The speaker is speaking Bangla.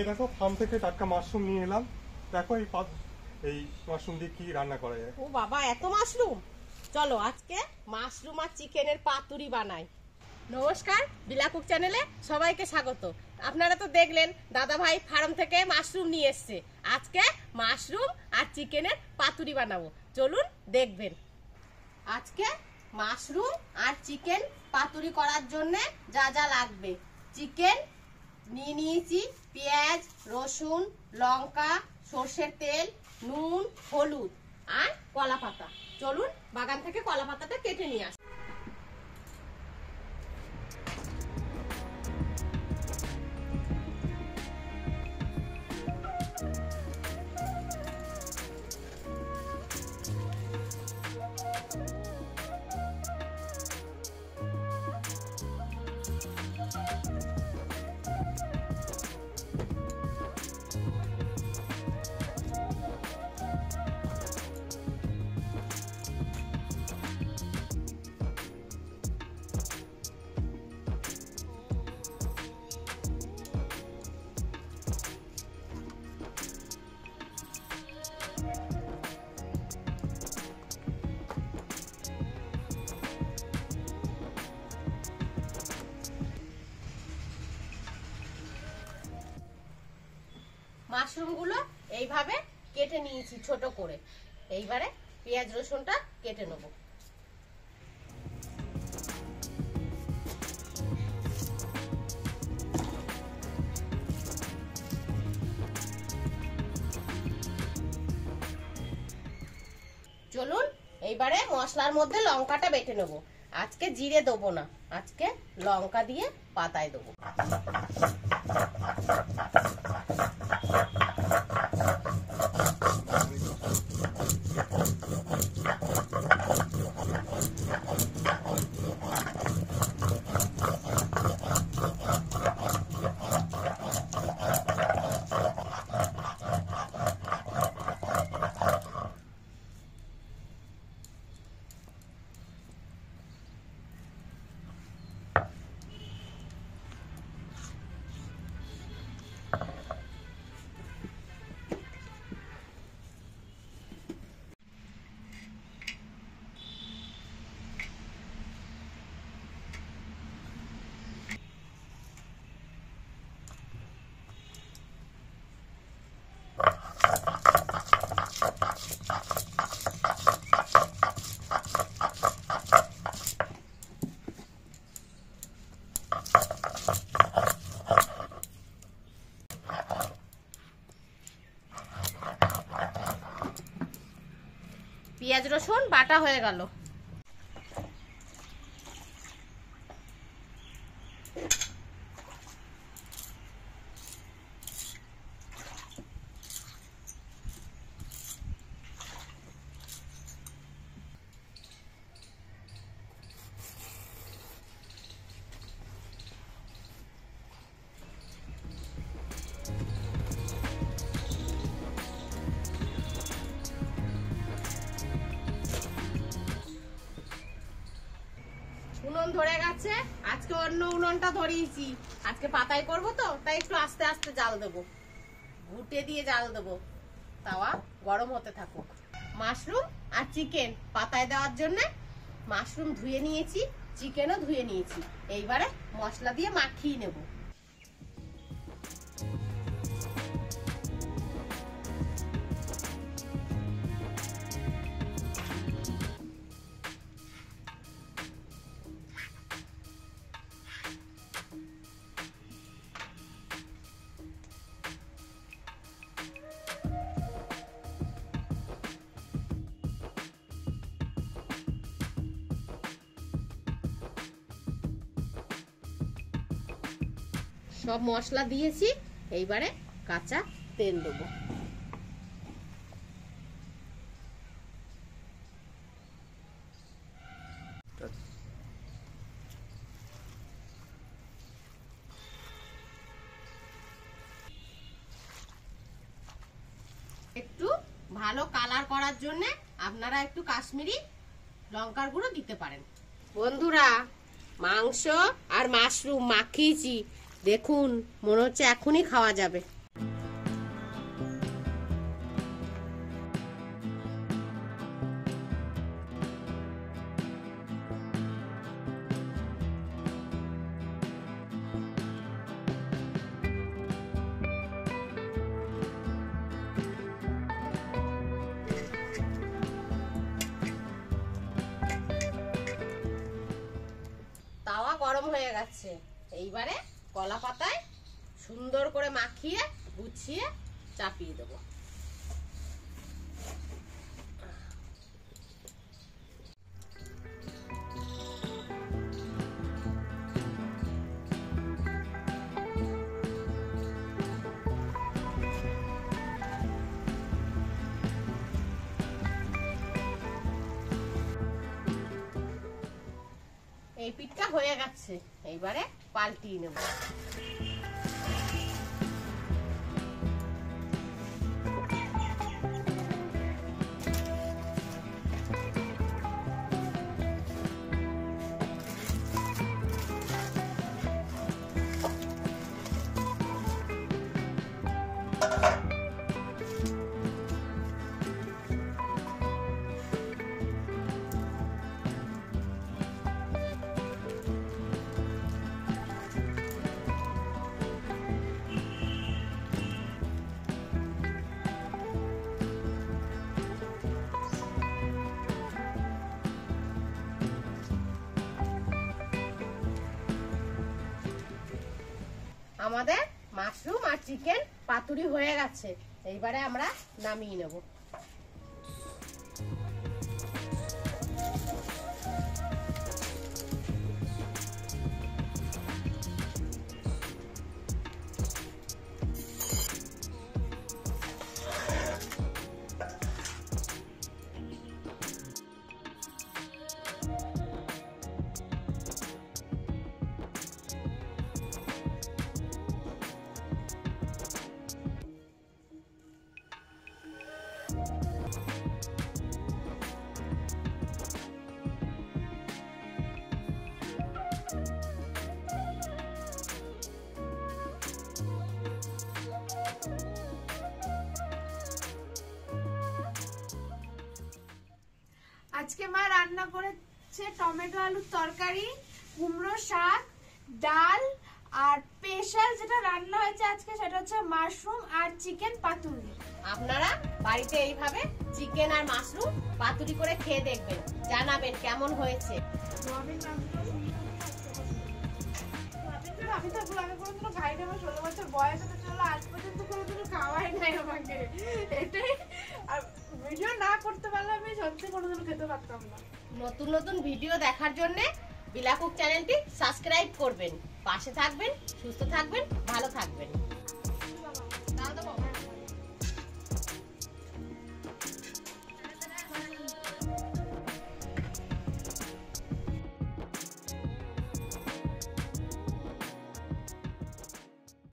এই দেখো ফার্ম থেকে টাটকা মাশরুম নিয়ে এলাম। দেখো এই মাশরুম দিয়ে কি রান্না করা যায়। ও বাবা, এত মাশরুম! চলো আজকে মাশরুম আর চিকেনের পাতুরি বানাই। নমস্কার, বিলা কুক চ্যানেলে সবাইকে স্বাগত। আপনারা তো দেখলেন দাদা ভাই ফার্ম থেকে মাশরুম নিয়ে এসছে। আজকে মাশরুম আর চিকেনের পাতুরি বানাবো, চলুন দেখবেন। আজকে মাশরুম আর চিকেন পাতুরি করার জন্য যা যা লাগবে: চিকেন নিয়ে নিয়েছি, পেঁয়াজ, রসুন, লঙ্কা, সর্ষের তেল, নুন, হলুদ আর কলা পাতা। চলুন বাগান থেকে কলা পাতাটা কেটে নিয়ে আসি। মাশরুমগুলো এইভাবে কেটে নিয়েছি ছোট করে। এইবারে পেঁয়াজ রসুনটা কেটে নেব। চলুন এইবারে মশলার মধ্যে লঙ্কাটা বেটে নেব। আজকে জিরে দেবো না, আজকে লঙ্কা দিয়ে পাতায় দেবো। পেঁয়াজ রসুন বাটা হয়ে গেল। উনুন ধরে গেছে, আজকে অন্য উনুনটা ধরিয়েছি। আজকে পাতায় করব তো, তাই একটু আস্তে আস্তে জাল দেবো, ঘুটে দিয়ে জাল দেবো। তাওয়া গরম হতে থাকুক। মাশরুম আর চিকেন পাতায় দেওয়ার জন্য মাশরুম ধুয়ে নিয়েছি, চিকেনও ধুয়ে নিয়েছি। এইবারে মশলা দিয়ে মাখিয়ে নেব। সব মশলা দিয়েছি, এইবারে কাঁচা তেল দেবো। একটু ভালো কালার করার জন্য আপনারা একটু কাশ্মীরি লঙ্কার গুঁড়ো দিতে পারেন। বন্ধুরা, মাংস আর মাশরুম মাখিয়েছি, দেখুন মনে হচ্ছে এখনই খাওয়া যাবে। গরম হয়ে গেছে। এইবারে কলা পাতায় সুন্দর করে মাখিয়ে গুছিয়ে চাপিয়ে দেবো। এই পিঠটা হয়ে গেছে, এইবারে পাল্টিয়ে নেব। আমাদের মাশরুম আর চিকেন পাতুরি হয়ে গেছে, এইবারে আমরা নামিয়ে নেব। আজকে মা রান্না করেছে টমেটো আলুর তরকারি, কুমড়ো শাক, ডাল, আর স্পেশাল যেটা রান্না হয়েছে আজকে সেটা হচ্ছে মাশরুম আর চিকেন পাতুরি। আপনারা বাড়িতে এইভাবে চিকেন আর মাশরুম পাতুরি করে খেয়ে দেখবেন, জানাবেন কেমন হয়েছে। আমি থাকবো, আমি কোনোদিনও খাই না। আমার 16 বছর বয়স হতে চলো, আজ পর্যন্ত কোনোদিনও খাওয়াই নাই আমাকে। এটাই, আর ভিডিও না করতে পারলে আমি সত্যি কোনোদিনও খেতে পারতাম না। নতুন নতুন ভিডিও দেখার জন্য বিলাকুক চ্যানেলটি সাবস্ক্রাইব করবেন, পাশে থাকবেন, সুস্থ থাকবেন, ভালো থাকবেন।